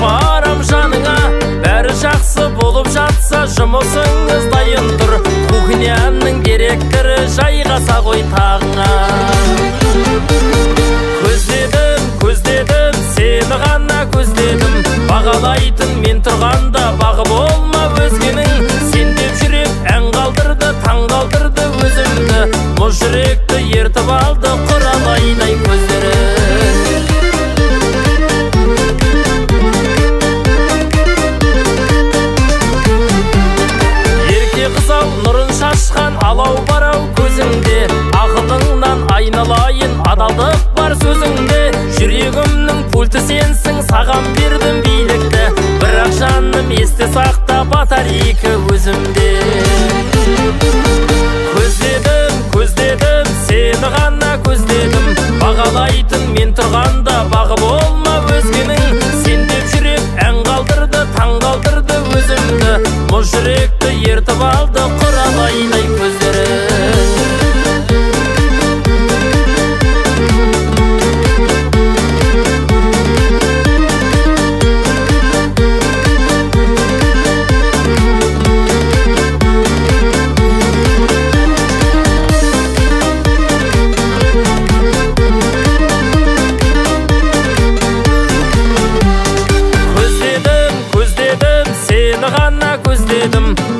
барам жаныңа. Бәрі жақсы болып жатса жұмысыңыз дайын тұр. Кухняның директоры жайғаса ғой тағыңа. Көздедім, сені ғана көздедім. Бағалайтын мен тұрғанда бағы болма өзгенің. Сен деп жүрек ән қалдырды, таң қалдырды өзімді. Мұз жүректі ертіп алды құралайдай көздері. Ерке қызау нұрын шашқан алау барау көзіңде. Ақылыңнан айналайын, адалдық бар сөзіңде. Жүрегімнің пульті сенсің, саған бердім билікті. Бірақ жаным есте сақта, батарейка өзімде. Көздедім, сені ғана көздедім. Бағалайтын мен тұрғанда бағы болма өзгенің. Сен деп жүрек ән қалдырды, таң қалдырды өзімді. Мұз жүректі ертіп алды құралайдай көздері.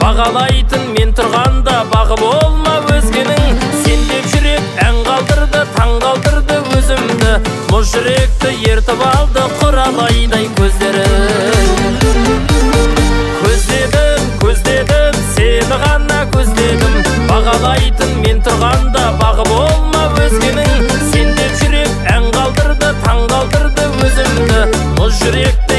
Бағалайтын мен тұрғанда бағы болма өзгенің. Сен деп жүрек ән қалдырды, таң қалдырды өзімді. Мұз жүректі ертіп алды құралайдай көздері. Көздедім, сені ғана көздедім. Бағалайтын мен тұрғанда бағы болма өзгенің. Сен деп жүрек ән қалдырды, таң қалдырды өзімді. Мұз жүректі